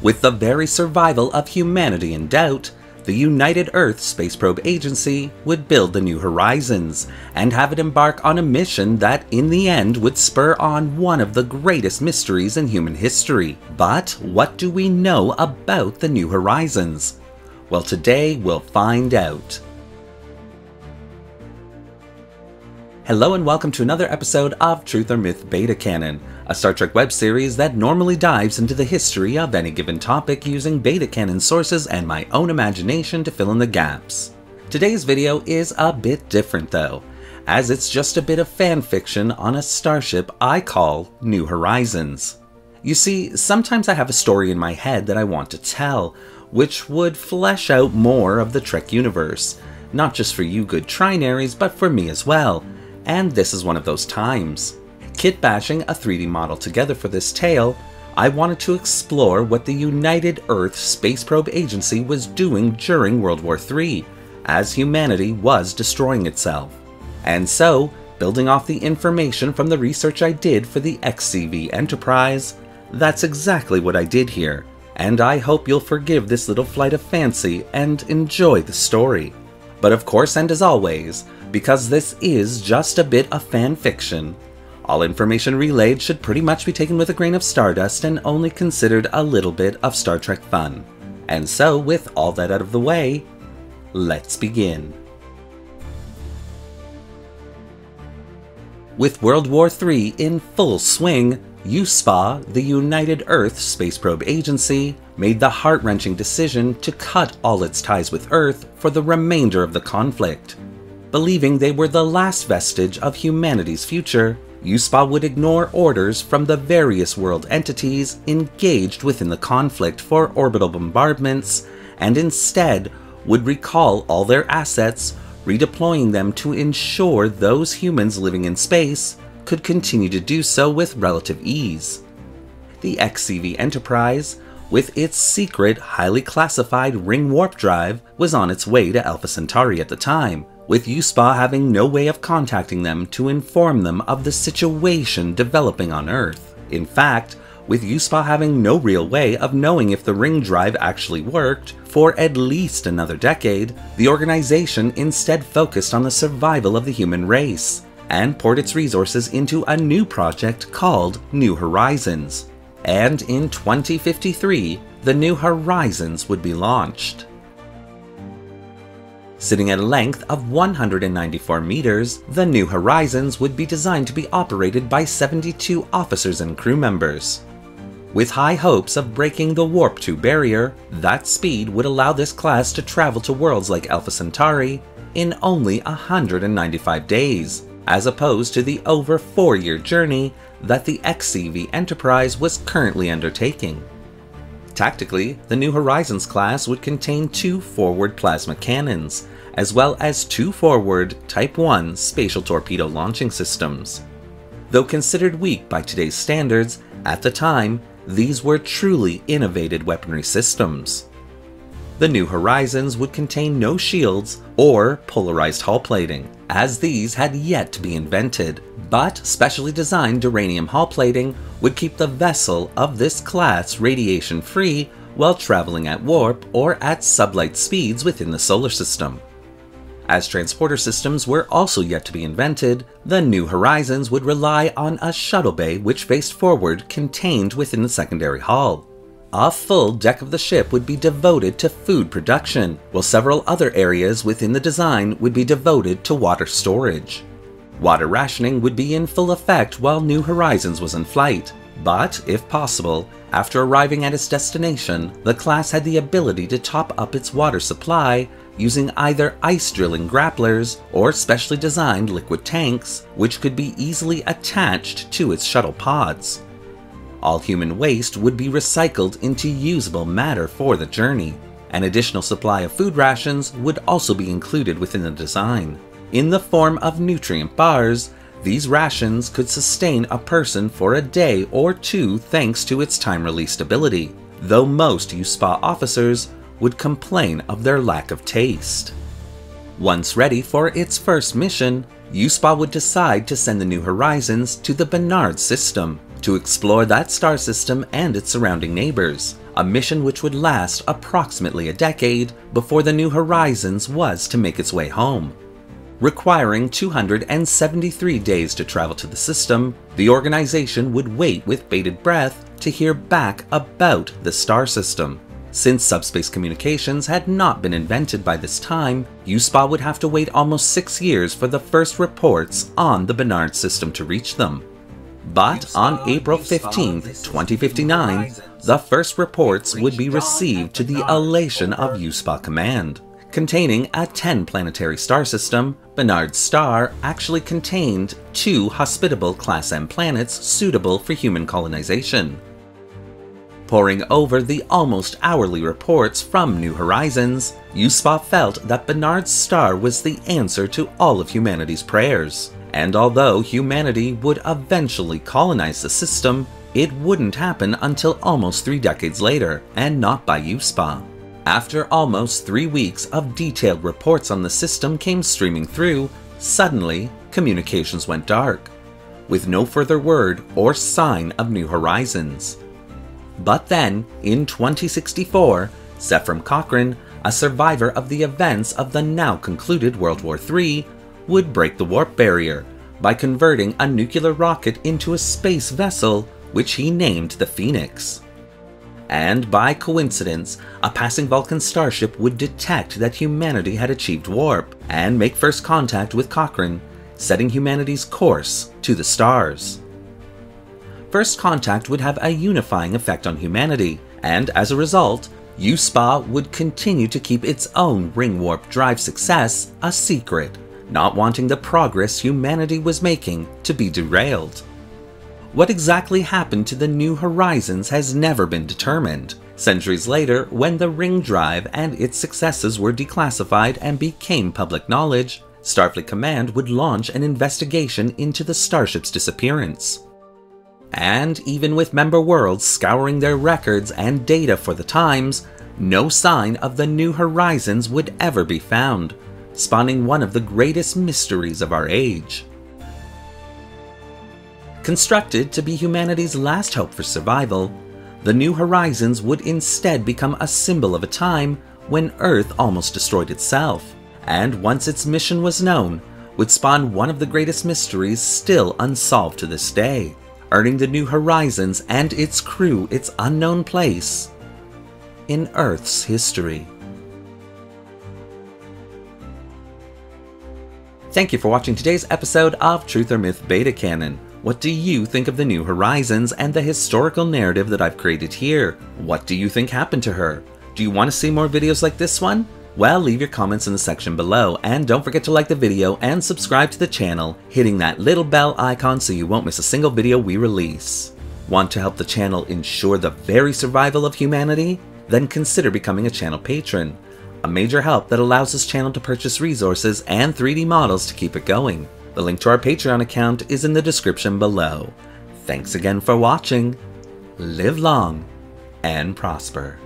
With the very survival of humanity in doubt, the United Earth Space Probe Agency would build the New Horizons and have it embark on a mission that in the end would spur on one of the greatest mysteries in human history. But what do we know about the New Horizons? Well, today we'll find out. Hello and welcome to another episode of Truth or Myth Beta Canon, a Star Trek web series that normally dives into the history of any given topic using beta canon sources and my own imagination to fill in the gaps. Today's video is a bit different though, as it's just a bit of fan fiction on a starship I call New Horizons. You see, sometimes I have a story in my head that I want to tell, which would flesh out more of the Trek universe, not just for you good trinaries, but for me as well. And this is one of those times. Kit bashing a 3D model together for this tale, I wanted to explore what the United Earth Space Probe Agency was doing during World War III, as humanity was destroying itself. And so, building off the information from the research I did for the XCV Enterprise, that's exactly what I did here, and I hope you'll forgive this little flight of fancy and enjoy the story. But of course, and as always, because this is just a bit of fan fiction, all information relayed should pretty much be taken with a grain of stardust and only considered a little bit of Star Trek fun. And so, with all that out of the way, let's begin. With World War III in full swing, UESPA, the United Earth Space Probe Agency, made the heart-wrenching decision to cut all its ties with Earth for the remainder of the conflict. Believing they were the last vestige of humanity's future, UESPA would ignore orders from the various world entities engaged within the conflict for orbital bombardments, and instead would recall all their assets, redeploying them to ensure those humans living in space could continue to do so with relative ease. The XCV Enterprise, with its secret, highly classified ring warp drive, was on its way to Alpha Centauri at the time, with UESPA having no way of contacting them to inform them of the situation developing on Earth. In fact, with UESPA having no real way of knowing if the ring drive actually worked, for at least another decade, the organization instead focused on the survival of the human race, and poured its resources into a new project called New Horizons. And in 2053, the New Horizons would be launched. Sitting at a length of 194 meters, the New Horizons would be designed to be operated by 72 officers and crew members. With high hopes of breaking the Warp 2 barrier, that speed would allow this class to travel to worlds like Alpha Centauri in only 195 days, as opposed to the over 4-year journey that the XCV Enterprise was currently undertaking. Tactically, the New Horizons class would contain 2 forward plasma cannons, as well as 2 forward Type 1 spatial torpedo launching systems. Though considered weak by today's standards, at the time, these were truly innovative weaponry systems. The New Horizons would contain no shields or polarized hull plating, as these had yet to be invented, but specially designed duranium hull plating would keep the vessel of this class radiation-free while traveling at warp or at sublight speeds within the solar system. As transporter systems were also yet to be invented, the New Horizons would rely on a shuttle bay which faced forward contained within the secondary hull. A full deck of the ship would be devoted to food production, while several other areas within the design would be devoted to water storage. Water rationing would be in full effect while New Horizons was in flight, but, if possible, after arriving at its destination, the class had the ability to top up its water supply using either ice drilling grapplers or specially designed liquid tanks, which could be easily attached to its shuttle pods. All human waste would be recycled into usable matter for the journey. An additional supply of food rations would also be included within the design. In the form of nutrient bars, these rations could sustain a person for a day or 2 thanks to its time-released ability, though most UESPA officers would complain of their lack of taste. Once ready for its first mission, UESPA would decide to send the New Horizons to the Bernard system to explore that star system and its surrounding neighbors, a mission which would last approximately a decade before the New Horizons was to make its way home. Requiring 273 days to travel to the system, the organization would wait with bated breath to hear back about the star system. Since subspace communications had not been invented by this time, UESPA would have to wait almost 6 years for the first reports on the Bernard system to reach them. But on April 15, 2059, the first reports would be received to the elation of UESPA Command. Containing a 10-planetary star system, Bernard's star actually contained 2 hospitable Class M planets suitable for human colonization. Poring over the almost hourly reports from New Horizons, UESPA felt that Bernard's star was the answer to all of humanity's prayers. And although humanity would eventually colonize the system, it wouldn't happen until almost 3 decades later, and not by UESPA. After almost 3 weeks of detailed reports on the system came streaming through, suddenly communications went dark, with no further word or sign of New Horizons. But then, in 2064, Zephram Cochrane, a survivor of the events of the now concluded World War III, would break the warp barrier by converting a nuclear rocket into a space vessel, which he named the Phoenix. And by coincidence, a passing Vulcan starship would detect that humanity had achieved warp and make first contact with Cochrane, setting humanity's course to the stars. First contact would have a unifying effect on humanity, and as a result, UESPA would continue to keep its own ring warp drive success a secret, not wanting the progress humanity was making to be derailed. What exactly happened to the New Horizons has never been determined. Centuries later, when the ring drive and its successes were declassified and became public knowledge, Starfleet Command would launch an investigation into the starship's disappearance. And even with member worlds scouring their records and data for the times, no sign of the New Horizons would ever be found, spawning one of the greatest mysteries of our age. Constructed to be humanity's last hope for survival, the New Horizons would instead become a symbol of a time when Earth almost destroyed itself, and once its mission was known, would spawn one of the greatest mysteries still unsolved to this day, earning the New Horizons and its crew its unknown place in Earth's history. Thank you for watching today's episode of Truth or Myth Beta Canon. What do you think of the New Horizons and the historical narrative that I've created here? What do you think happened to her? Do you want to see more videos like this one? Well, leave your comments in the section below, and don't forget to like the video and subscribe to the channel, hitting that little bell icon so you won't miss a single video we release. Want to help the channel ensure the very survival of humanity? Then consider becoming a channel patron, a major help that allows this channel to purchase resources and 3D models to keep it going. The link to our Patreon account is in the description below. Thanks again for watching. Live long and prosper.